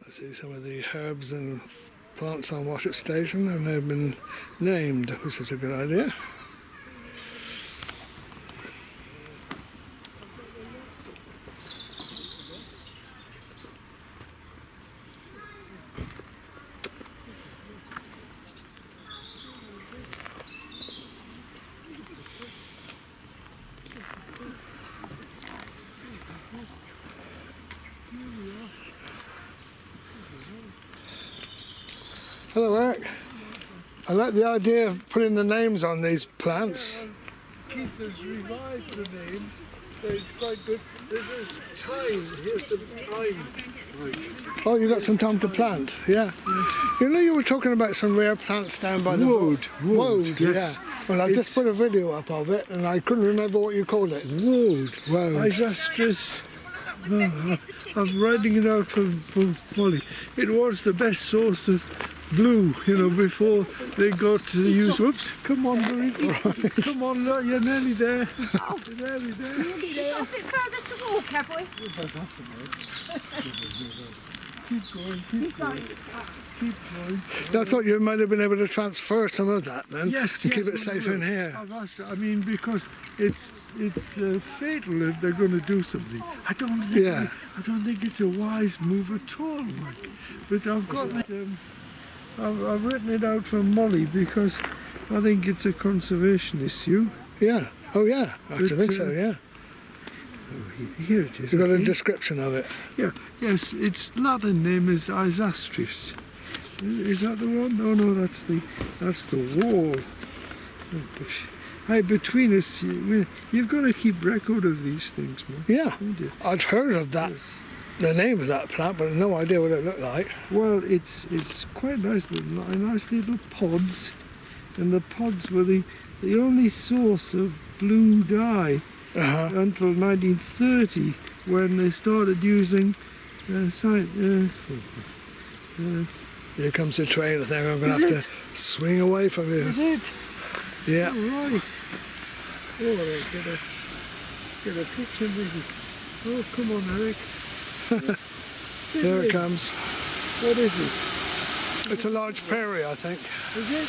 I see some of the herbs and plants on Watchet Station, and they've been named, which is a good idea. Hello, Eric. I like the idea of putting the names on these plants. Keith has revived the names, so it's quite good. This is thyme. Here's some thyme. Oh, you got some time to plant, yeah. Yes. You know, you were talking about some rare plants down by the Woad, yes. yeah. Well, I just put a video up of it, and I couldn't remember what you called it. Woad. Isastris. I'm writing it out from Molly. It was the best source of blue, you know, before they got to use. Whoops! Come on, Marie. Right. Come on, you're nearly there. Oh, You're nearly there. we've got a bit further to walk, have we? Keep going, keep going. Keep going. I thought you might have been able to transfer some of that then, Yes, and yes, keep it safe in here. I mean, because it's fatal if they're going to do something. I don't think it's a wise move at all, Mike. But I've got it. I've written it out for Molly because I think it's a conservation issue. Yeah. Oh, yeah. I think so, yeah. Oh, here it is. You've got a description of it. Yeah. Yes, its Latin name is Isastris. Is that the one? Oh no, that's the wall. Hey, between us, you've got to keep record of these things, man. Yeah. I'd heard of that. Yes. The name of that plant, but no idea what it looked like. Well, it's quite nice little pods, and the pods were the only source of blue dye until 1930, when they started using Here comes the train. I think I'm going to have to swing away from you. Is it? Yeah. All right. Oh, I'll get a picture maybe. Oh, come on, Eric. Here it comes. What is it? It's a large prairie, I think. Is it?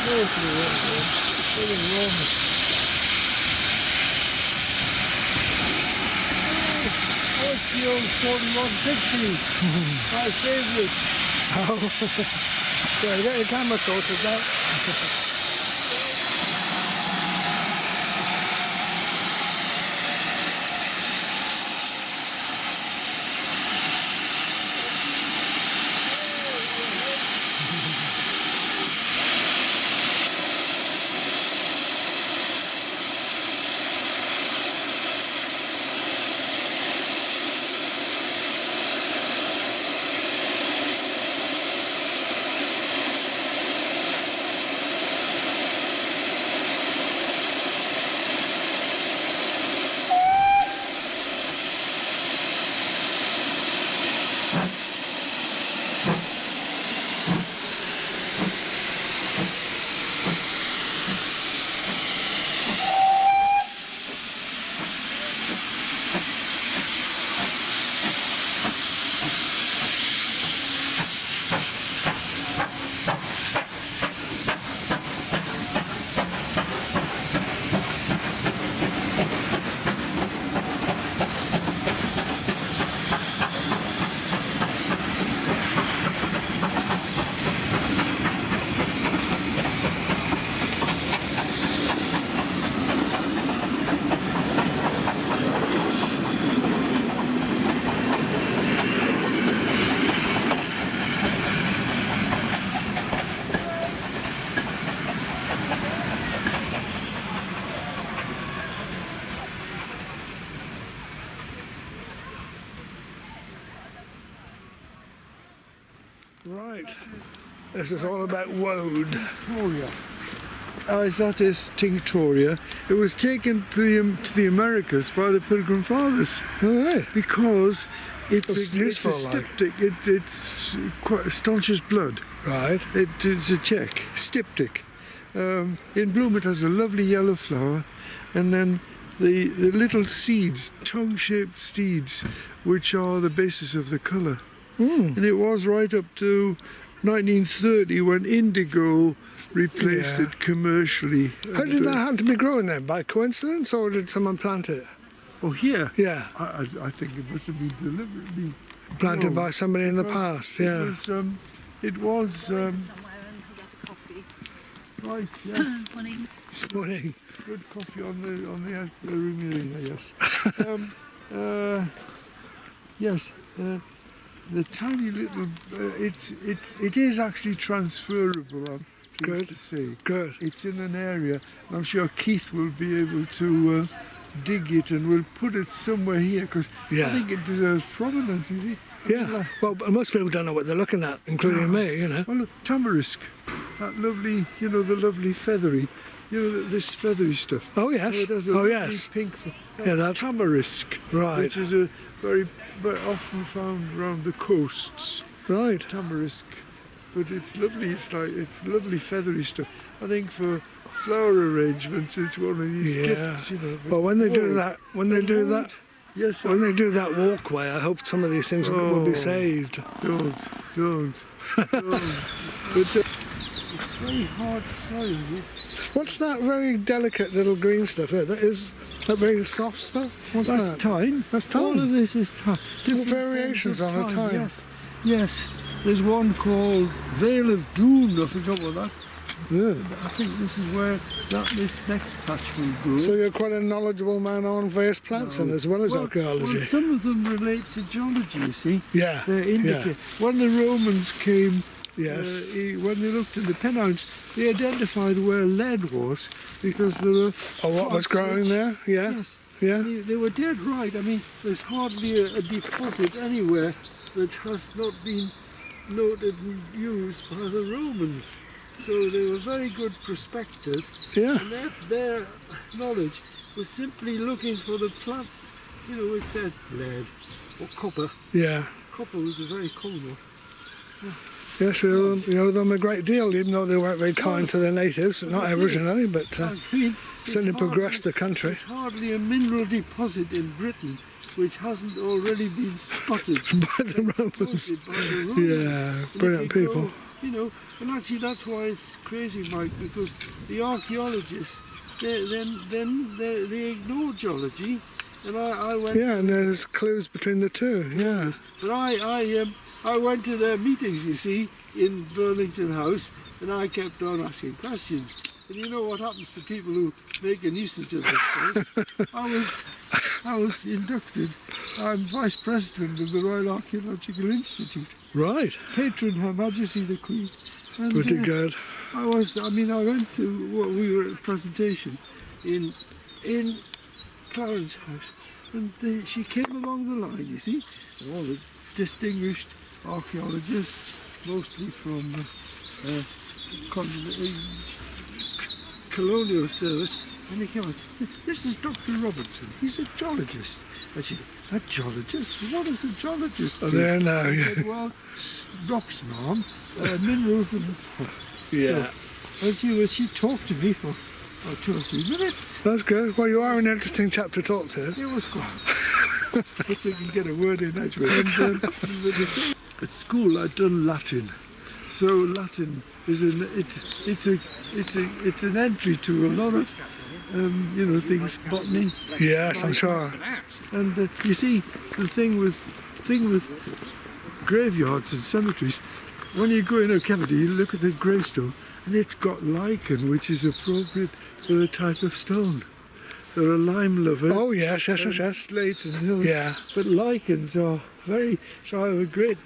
No, it's the wrong one. Something wrong. Oh, it's the old 4160. My favourite. Oh. Yeah, get your camera sorted out. Right. This is all about woad. Tinctoria. Isatis tinctoria. It was taken to the Americas by the Pilgrim Fathers. All right. Because it's a useful, styptic. It's quite staunches blood. Right. It's a check. Styptic. In bloom it has a lovely yellow flower, and then the little seeds, tongue-shaped seeds, which are the basis of the colour. And it was right up to 1930 when indigo replaced it commercially. How did that happen to be growing then? By coincidence, or did someone plant it? Oh, here? Yeah, I think it must have been deliberately planted grown, by somebody in the because past. Yeah. It was Somewhere and get a coffee. right, yes. Morning. Morning. Good coffee on the room area, yes. Yes, the tiny little, it is actually transferable, I'm pleased Good. to say. Good. It's in an area, and I'm sure Keith will be able to dig it and we'll put it somewhere here, because Yeah. I think it deserves prominence, you see. I mean, Yeah. Well, but most people don't know what they're looking at, including me. You know. Well, look, tamarisk, that lovely, the lovely feathery, this feathery stuff. Oh yes. It has a Oh lovely yes. pink. Yeah, that's tamarisk, right. which is a very often found around the coasts. Right. Tamarisk, but it's lovely. It's lovely feathery stuff. I think for flower arrangements, it's one of these Yeah. gifts, Well, when they do Oh, that, when they do that, yes, when they do that walkway, I hope some of these things will be Oh. saved. don't. But it's very hard soil. Isn't it? What's that very delicate little green stuff here? That is that very soft stuff. What's That's that? thyme. That's All of thyme. this is thyme. Different variations forms of on the thyme. Yes, yes. There's one called Vale of Doom. I forgot what that. Yeah. I think this is where this next patch will grow. So you're quite a knowledgeable man on various plants and as well as archaeology. Well, some of them relate to geology. You see, Yeah. they indicate Yeah. when the Romans came. Yes. When they looked in the Pennines, they identified where lead was because there were. Oh, what was spots growing which- there? Yeah. Yes. Yeah. They were dead right. I mean, there's hardly a deposit anywhere that has not been noted and used by the Romans. So they were very good prospectors, Yeah. and their knowledge was simply looking for the plants, which said lead or copper. Yeah. Copper was a very common one. Yes, we owe them a great deal, even though they weren't very kind to the natives, not originally, but I mean, it's certainly hardly- progressed the country. There's hardly a mineral deposit in Britain which hasn't already been spotted By the Romans. by the Romans. Yeah, And brilliant if you people. go, and actually that's why it's crazy, Mike, because the archaeologists, they ignore geology, and I went. Yeah, and there's clues between the two. Yeah. But I went to their meetings, you see, in Burlington House, and I kept on asking questions. And you know what happens to people who make a nuisance of themselves? I was inducted. I'm vice president of the Royal Archaeological Institute, Right. patron Her Majesty the Queen. And, Pretty good. I went to we were at a presentation in Clarence House, and she came along the line, you see, and all the distinguished archaeologists, mostly from colonial service, and they came on. This is Dr. Robinson. He's a geologist. And she, a geologist? What is a geologist? Oh, do?" there now. I Yeah. said, well, rocks, ma'am, minerals and... Yeah. So, and she talked to me for 2 or 3 minutes. That's good. Well, you are an interesting chap to talk to. It was quite... if they can get a word in edgeways. And at school I'd done Latin. So Latin is it's an entry to a lot of things, botany. Yes, I'm sure. And you see, the thing with graveyards and cemeteries, when you go in a cavity, you look at the gravestone, and it's got lichen, which is appropriate for the type of stone. There are lime lovers. Oh, yes, yes, yes, and yes. slate and hills. Yeah. But lichens are very. So I have a great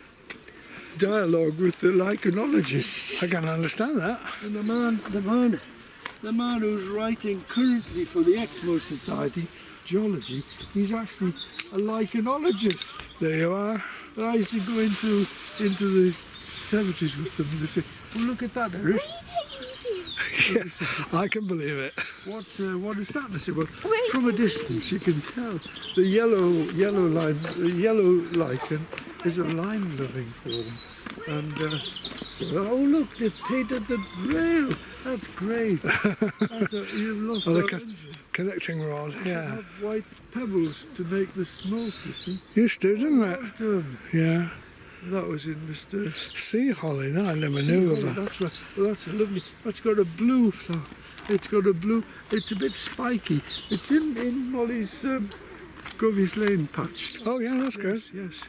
dialogue with the lichenologists. I can understand that. And the man who's writing currently for the Exmo Society, geology, he's actually a lichenologist. There you are. And I used to go into the cemeteries with them, and they say, "Well, look at that, Eric." Yeah, I can believe it. What is that? And I said, well, from a distance you can tell the yellow lichen is a lime-loving form. And oh look, they've painted the rail. That's great. You've lost Oh, the that engine. connecting rod, yeah. Have white pebbles to make the smoke, you see. Used to, didn't it? Done. Yeah. That was in Mr. Sea holly, no, I never knew of that. That's right. Well, that's a lovely. That's got a blue flower. It's got a blue. It's a bit spiky. It's in Molly's Govies Lane patch. Oh, yeah, that's good. Yes, yes.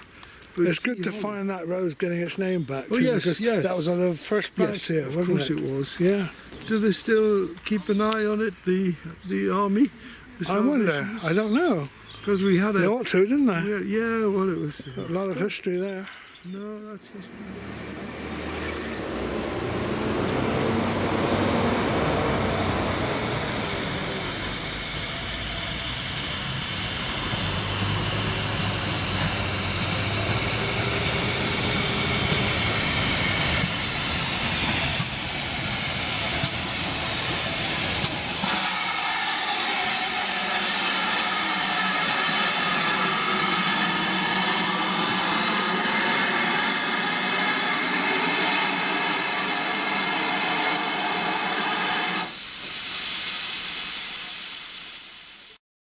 But It's good sea to holly. find that rose getting its name back, Oh, too, yes, because yes. that was one of the first plants here, Of wasn't course it? it was. Yeah. Do they still keep an eye on it? The army. The I wonder. Salvationists? I don't know. Because we had They a. ought to, didn't they? Yeah, well, it was. A lot of history there. No, that's history.